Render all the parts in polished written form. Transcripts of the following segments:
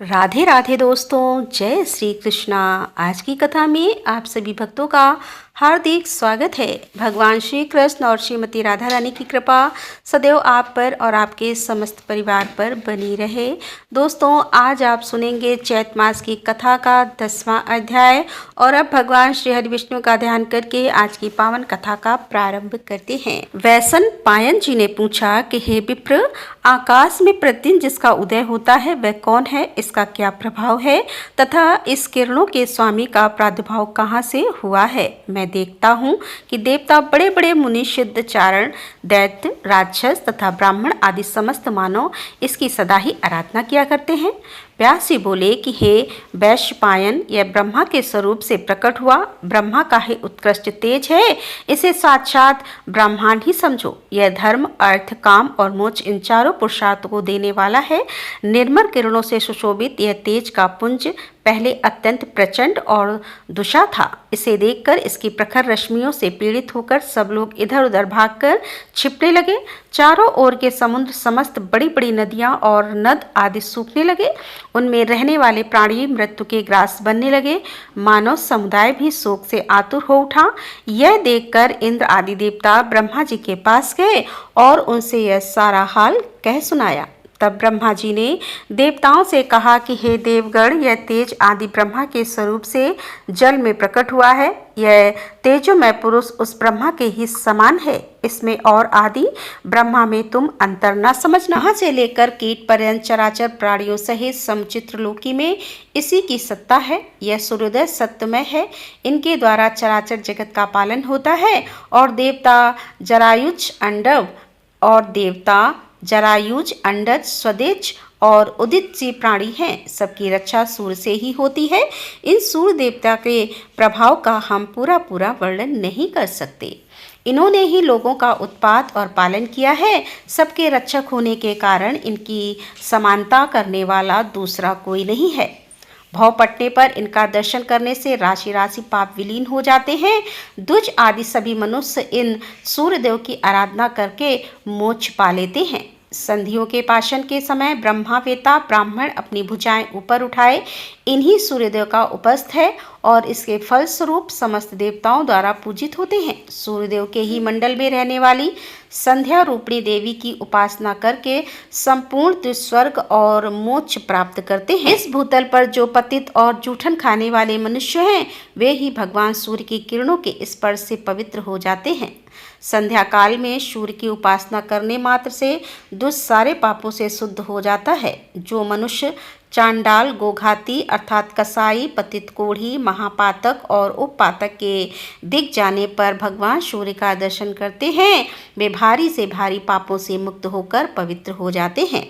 राधे राधे दोस्तों, जय श्री कृष्णा। आज की कथा में आप सभी भक्तों का हार्दिक स्वागत है। भगवान श्री कृष्ण और श्रीमती राधा रानी की कृपा सदैव आप पर और आपके समस्त परिवार पर बनी रहे। दोस्तों, आज आप सुनेंगे चैत मास की कथा का 10वां अध्याय। और अब भगवान श्री हरि विष्णु का ध्यान करके आज की पावन कथा का प्रारंभ करते हैं। वैसन पायन जी ने पूछा कि हे विप्र, आकाश में प्रतिदिन जिसका उदय होता है वह कौन है, इसका क्या प्रभाव है तथा इस किरणों के स्वामी का प्रादुर्भाव कहाँ से हुआ है। मैं देखता हूँ कि देवता, बड़े बड़े मुनि, सिद्ध, चारण, दैत्य, राक्षस तथा ब्राह्मण आदि समस्त मानव इसकी सदा ही आराधना किया करते हैं। व्यास बोले कि हे वैश्यपायन, यह ब्रह्मा के स्वरूप से प्रकट हुआ ब्रह्मा का ही उत्कृष्ट तेज है। इसे साक्षात ब्रह्मांड ही समझो। यह धर्म, अर्थ, काम और मोक्ष इन चारों पुरुषार्थों को देने वाला है। निर्मल किरणों से सुशोभित यह तेज का पुंज पहले अत्यंत प्रचंड और दुषा था। इसे देखकर इसकी प्रखर रश्मियों से पीड़ित होकर सब लोग इधर उधर भागकर छिपने लगे। चारों ओर के समुद्र, समस्त बड़ी बड़ी नदियां और नद आदि सूखने लगे। उनमें रहने वाले प्राणी मृत्यु के ग्रास बनने लगे। मानव समुदाय भी शोक से आतुर हो उठा। यह देखकर इंद्र आदि देवता ब्रह्मा जी के पास गए और उनसे यह सारा हाल कह सुनाया। तब ब्रह्मा जी ने देवताओं से कहा कि हे देवगण, यह तेज आदि ब्रह्मा के स्वरूप से जल में प्रकट हुआ है। यह तेजोमय पुरुष उस ब्रह्मा के ही समान है। इसमें और आदि ब्रह्मा में तुम अंतर न समझना। यहाँ से लेकर कीट पर्यंत चराचर प्राणियों सहित समचित्र लोकी में इसी की सत्ता है। यह सूर्योदय सत्यमय है। इनके द्वारा चराचर जगत का पालन होता है। और देवता जरायुज, अंडज, स्वदेच और उदित सी प्राणी हैं। सबकी रक्षा सूर्य से ही होती है। इन सूर्य देवता के प्रभाव का हम पूरा वर्णन नहीं कर सकते। इन्होंने ही लोगों का उत्पात और पालन किया है। सबके रक्षक होने के कारण इनकी समानता करने वाला दूसरा कोई नहीं है। भव पटने पर इनका दर्शन करने से राशि राशि पाप विलीन हो जाते हैं। द्विज आदि सभी मनुष्य इन सूर्यदेव की आराधना करके मोक्ष पा लेते हैं। संधियों के पाशन के समय ब्रह्मावेता ब्राह्मण अपनी भुजाएं ऊपर उठाए इन्हीं सूर्यदेव का उपस्थ है और इसके फलस्वरूप समस्त देवताओं द्वारा पूजित होते हैं। सूर्यदेव के ही मंडल में रहने वाली संध्या रूपणी देवी की उपासना करके संपूर्ण स्वर्ग और मोक्ष प्राप्त करते हैं। इस भूतल पर जो पतित और जूठन खाने वाले मनुष्य हैं, वे ही भगवान सूर्य की किरणों के स्पर्श से पवित्र हो जाते हैं। संध्या काल में सूर्य की उपासना करने मात्र से दुष्ट सारे पापों से शुद्ध हो जाता है। जो मनुष्य चांडाल, गोघाती अर्थात कसाई, पतित, कोढ़ी, महापातक और उपपातक के दिख जाने पर भगवान सूर्य का दर्शन करते हैं, वे भारी से भारी पापों से मुक्त होकर पवित्र हो जाते हैं।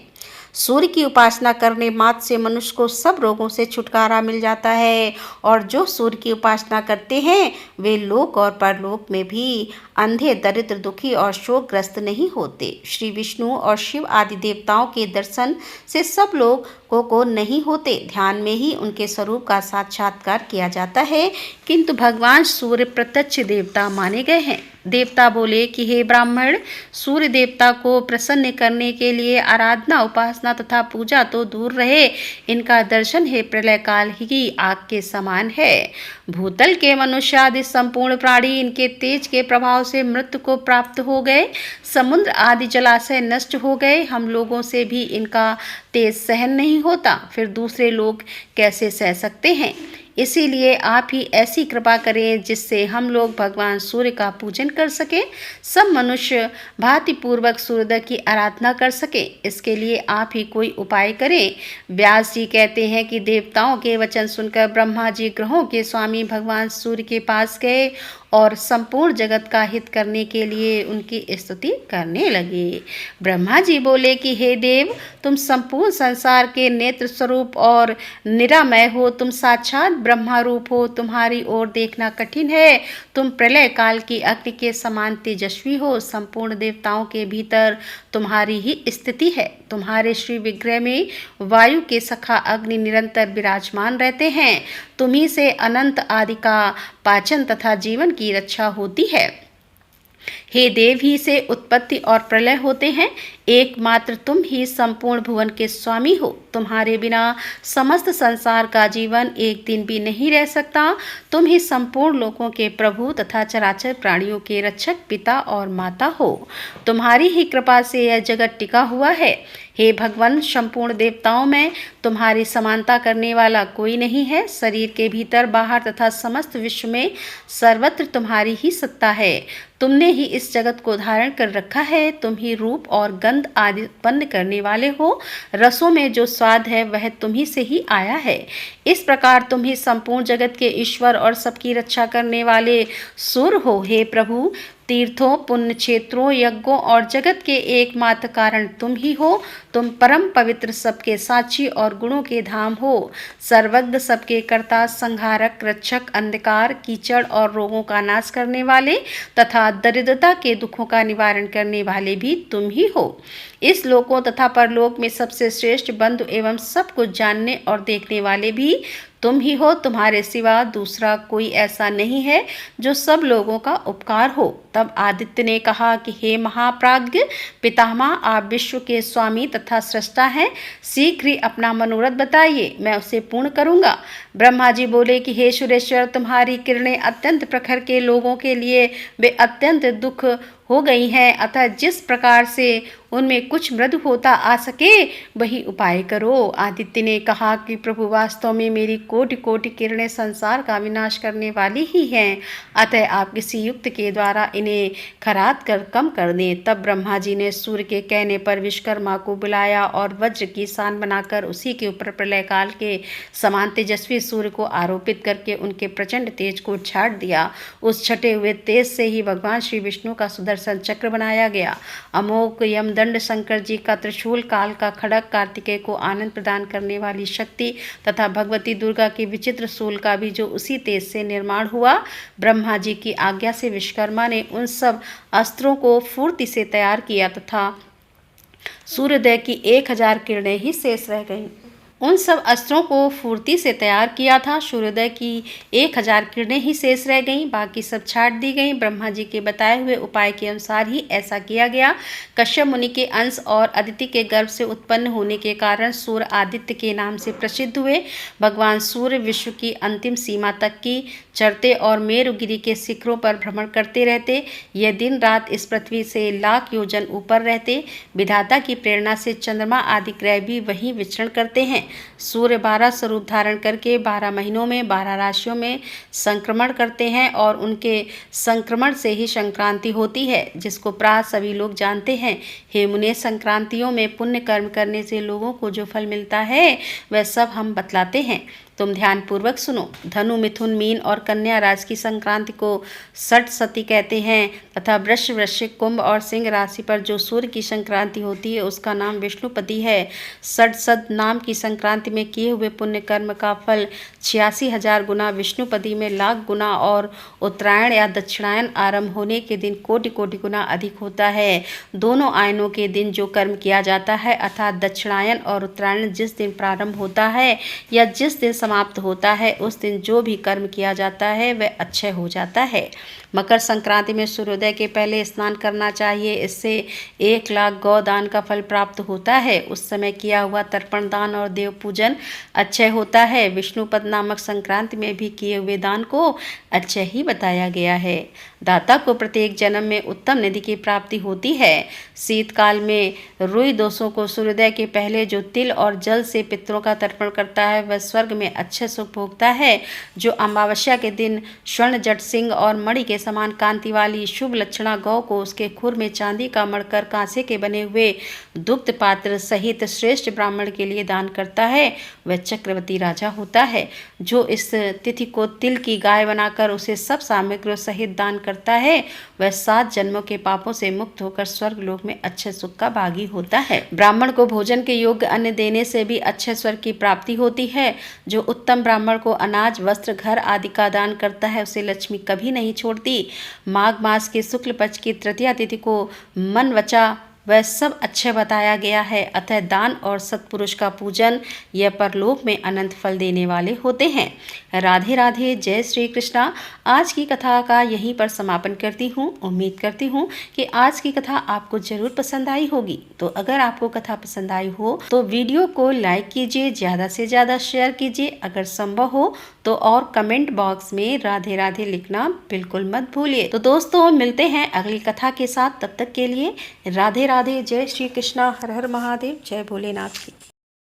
सूर्य की उपासना करने मात्र से मनुष्य को सब रोगों से छुटकारा मिल जाता है। और जो सूर्य की उपासना करते हैं वे लोक और परलोक में भी अंधे, दरिद्र, दुखी और शोकग्रस्त नहीं होते। श्री विष्णु और शिव आदि देवताओं के दर्शन से सब लोगों को नहीं होते, ध्यान में ही उनके स्वरूप का साक्षात्कार किया जाता है। किंतु भगवान सूर्य प्रत्यक्ष देवता माने गए हैं। देवता बोले कि हे ब्राह्मण, सूर्य देवता को प्रसन्न करने के लिए आराधना, उपासना तथा पूजा तो दूर रहे, इनका दर्शन है प्रलय काल ही आग के समान है। भूतल के मनुष्य आदि संपूर्ण प्राणी इनके तेज के प्रभाव से मृत्यु को प्राप्त हो गए। समुद्र आदि जलाशय नष्ट हो गए। हम लोगों से भी इनका तेज सहन नहीं होता, फिर दूसरे लोग कैसे सह सकते हैं। इसीलिए आप ही ऐसी कृपा करें जिससे हम लोग भगवान सूर्य का पूजन कर सकें, सब मनुष्य भांति पूर्वक सूर्योदय की आराधना कर सके। इसके लिए आप ही कोई उपाय करें। व्यास जी कहते हैं कि देवताओं के वचन सुनकर ब्रह्मा जी ग्रहों के स्वामी भगवान सूर्य के पास गए और संपूर्ण जगत का हित करने के लिए उनकी स्तुति करने लगे। ब्रह्मा जी बोले कि हे देव, तुम संपूर्ण संसार के नेत्र स्वरूप और निरामय हो। तुम साक्षात ब्रह्मा रूप हो। तुम्हारी ओर देखना कठिन है। तुम प्रलय काल की अग्नि के समान तेजस्वी हो। संपूर्ण देवताओं के भीतर तुम्हारी ही स्थिति है। तुम्हारे श्री विग्रह में वायु के सखा अग्नि निरंतर विराजमान रहते हैं। तुम्ही से अनंत आदि का पाचन तथा जीवन की रक्षा होती है। हे देव ही से उत्पत्ति और प्रलय होते हैं, एकमात्र तुम ही संपूर्ण भुवन के स्वामी हो। तुम्हारे बिना समस्त संसार का जीवन एक दिन भी नहीं रह सकता। तुम ही संपूर्ण लोकों के प्रभु तथा चराचर प्राणियों के रक्षक, पिता और माता हो। तुम्हारी ही कृपा से यह जगत टिका हुआ है। हे भगवान, संपूर्ण देवताओं में तुम्हारी समानता करने वाला कोई नहीं है। शरीर के भीतर बाहर तथा समस्त विश्व में सर्वत्र तुम्हारी ही सत्ता है। तुमने ही इस जगत को धारण कर रखा है। तुम ही रूप और गंध आदि उत्पन्न करने वाले हो। रसों में जो स्वाद है वह तुम्ही से ही आया है। इस प्रकार तुम ही संपूर्ण जगत के ईश्वर और सबकी रक्षा करने वाले सुर हो। हे प्रभु, तीर्थों, पुण्य क्षेत्रों, यज्ञों और जगत के एकमात्र कारण तुम ही हो। तुम परम पवित्र, सबके साक्षी और गुणों के धाम हो। सर्वज्ञ, सबके कर्ता, संहारक, रक्षक, अंधकार, कीचड़ और रोगों का नाश करने वाले तथा दरिद्रता के दुखों का निवारण करने वाले भी तुम ही हो। इस लोकों तथा परलोक में सबसे श्रेष्ठ बंधु एवं सब कुछ जानने और देखने वाले भी तुम ही हो। तुम्हारे सिवा दूसरा कोई ऐसा नहीं है जो सब लोगों का उपकार हो। तब आदित्य ने कहा कि हे महाप्राज्ञ पितामह, आप विश्व के स्वामी तथा सृष्टा हैं। शीघ्र ही अपना मनोरथ बताइए, मैं उसे पूर्ण करूंगा। ब्रह्मा जी बोले कि हे सुरेश्वर, तुम्हारी किरणें अत्यंत प्रखर के लोगों के लिए वे अत्यंत दुख हो गई हैं, अतः जिस प्रकार से उनमें कुछ मृदु होता आ सके वही उपाय करो। आदित्य ने कहा कि प्रभु, वास्तव में मेरी कोटि कोटि किरणें संसार का विनाश करने वाली ही हैं, अतः आप किसी युक्त के द्वारा इन्हें खराद कर कम कर दें। तब ब्रह्मा जी ने सूर्य के कहने पर विश्वकर्मा को बुलाया और वज्र की सान बनाकर उसी के ऊपर प्रलय काल के समान तेजस्वी सूर्य को आरोपित करके उनके प्रचंड तेज को छाट दिया। उस छटे हुए तेज से ही भगवान श्री विष्णु का सुदर्शन चक्र बनाया गया। अमोघ यमदंड, शंकर जी का त्रिशूल, काल का खड़ग, कार्तिकेय को आनंद प्रदान करने वाली शक्ति तथा भगवती दुर्गा के विचित्र शूल का भी जो उसी तेज से निर्माण हुआ। ब्रह्मा जी की आज्ञा से विश्वकर्मा ने उन सब अस्त्रों को फुर्ती से तैयार किया तथा सूर्योदय की 1000 किरणें ही शेष रह गईं। उन सब अस्त्रों को फुर्ती से तैयार किया था। सूर्योदय की 1000 किरणें ही शेष रह गईं, बाकी सब छाट दी गईं। ब्रह्मा जी के बताए हुए उपाय के अनुसार ही ऐसा किया गया। कश्यप मुनि के अंश और अदिति के गर्भ से उत्पन्न होने के कारण सूर्य आदित्य के नाम से प्रसिद्ध हुए। भगवान सूर्य विश्व की अंतिम सीमा तक की चढ़ते और मेरुगिरी के शिखरों पर भ्रमण करते रहते। यह दिन रात इस पृथ्वी से लाख योजन ऊपर रहते। विधाता की प्रेरणा से चंद्रमा आदि ग्रह भी वहीं विचरण करते हैं। सूर्य 12 स्वरूप धारण करके 12 महीनों में 12 राशियों में संक्रमण करते हैं और उनके संक्रमण से ही संक्रांति होती है, जिसको प्राय सभी लोग जानते हैं। हे मुने, संक्रांतियों में पुण्य कर्म करने से लोगों को जो फल मिलता है वह सब हम बतलाते हैं, तुम ध्यान पूर्वक सुनो। धनु, मिथुन, मीन और कन्या राशि की संक्रांति को षट सती कहते हैं तथा वृष, वृश्चिक, कुंभ और सिंह राशि पर जो सूर्य की संक्रांति होती है उसका नाम विष्णुपति है। षट नाम की संक्रांति में किए हुए पुण्य कर्म का फल 86,000 गुना, विष्णुपति में लाख गुना और उत्तरायण या दक्षिणायन आरंभ होने के दिन कोटि कोटि गुना अधिक होता है। दोनों आयनों के दिन जो कर्म किया जाता है अर्थात दक्षिणायन और उत्तरायण जिस दिन प्रारंभ होता है या जिस दिन समाप्त होता है उस दिन जो भी कर्म किया जाता है वह अक्षय हो जाता है। मकर संक्रांति में सूर्योदय के पहले स्नान करना चाहिए, इससे 1 लाख गौ दान का फल प्राप्त होता है। उस समय किया हुआ तर्पण दान और देव पूजन अक्षय होता है। विष्णुपद नामक संक्रांति में भी किए हुए दान को अक्षय ही बताया गया है। दाता को प्रत्येक जन्म में उत्तम निधि की प्राप्ति होती है। शीतकाल में रुई दोषों को सूर्योदय के पहले जो तिल और जल से पितरों का तर्पण करता है वह स्वर्ग में अच्छे सुख भोगता है। जो अमावस्या के दिन स्वर्ण जट सिंह और मणि के समान कांति वाली शुभ लक्षणा गौ को उसके खुर में चांदी का मड़कर कांसे के बने हुए दुग्ध पात्र सहित श्रेष्ठ ब्राह्मण के लिए दान करता है वह चक्रवर्ती राजा होता है। जो इस तिथि को तिल की गाय बनाकर उसे सब सामग्रियों सहित दान करता है वह 7 जन्मों के पापों से मुक्त होकर स्वर्ग लोक में अच्छे सुख का भागी होता है। ब्राह्मण को भोजन के योग्य अन्न देने से भी अच्छे स्वर्ग की प्राप्ति होती है। जो उत्तम ब्राह्मण को अनाज, वस्त्र, घर आदि का दान करता है उसे लक्ष्मी कभी नहीं छोड़ती। माघ मास के शुक्ल पक्ष की तृतीया तिथि को मन, वचा वह सब अच्छा बताया गया है। अतः दान और सत्पुरुष का पूजन यह परलोक में अनंत फल देने वाले होते हैं। राधे राधे, जय श्री कृष्णा। आज की कथा का यहीं पर समापन करती हूँ। उम्मीद करती हूँ कि आज की कथा आपको जरूर पसंद आई होगी। तो अगर आपको कथा पसंद आई हो तो वीडियो को लाइक कीजिए, ज़्यादा से ज़्यादा शेयर कीजिए, अगर संभव हो तो और कमेंट बॉक्स में राधे राधे लिखना बिल्कुल मत भूलिए। तो दोस्तों, मिलते हैं अगली कथा के साथ। तब तक के लिए राधे राधे, जय श्री कृष्णा, हर हर महादेव, जय भोलेनाथ की।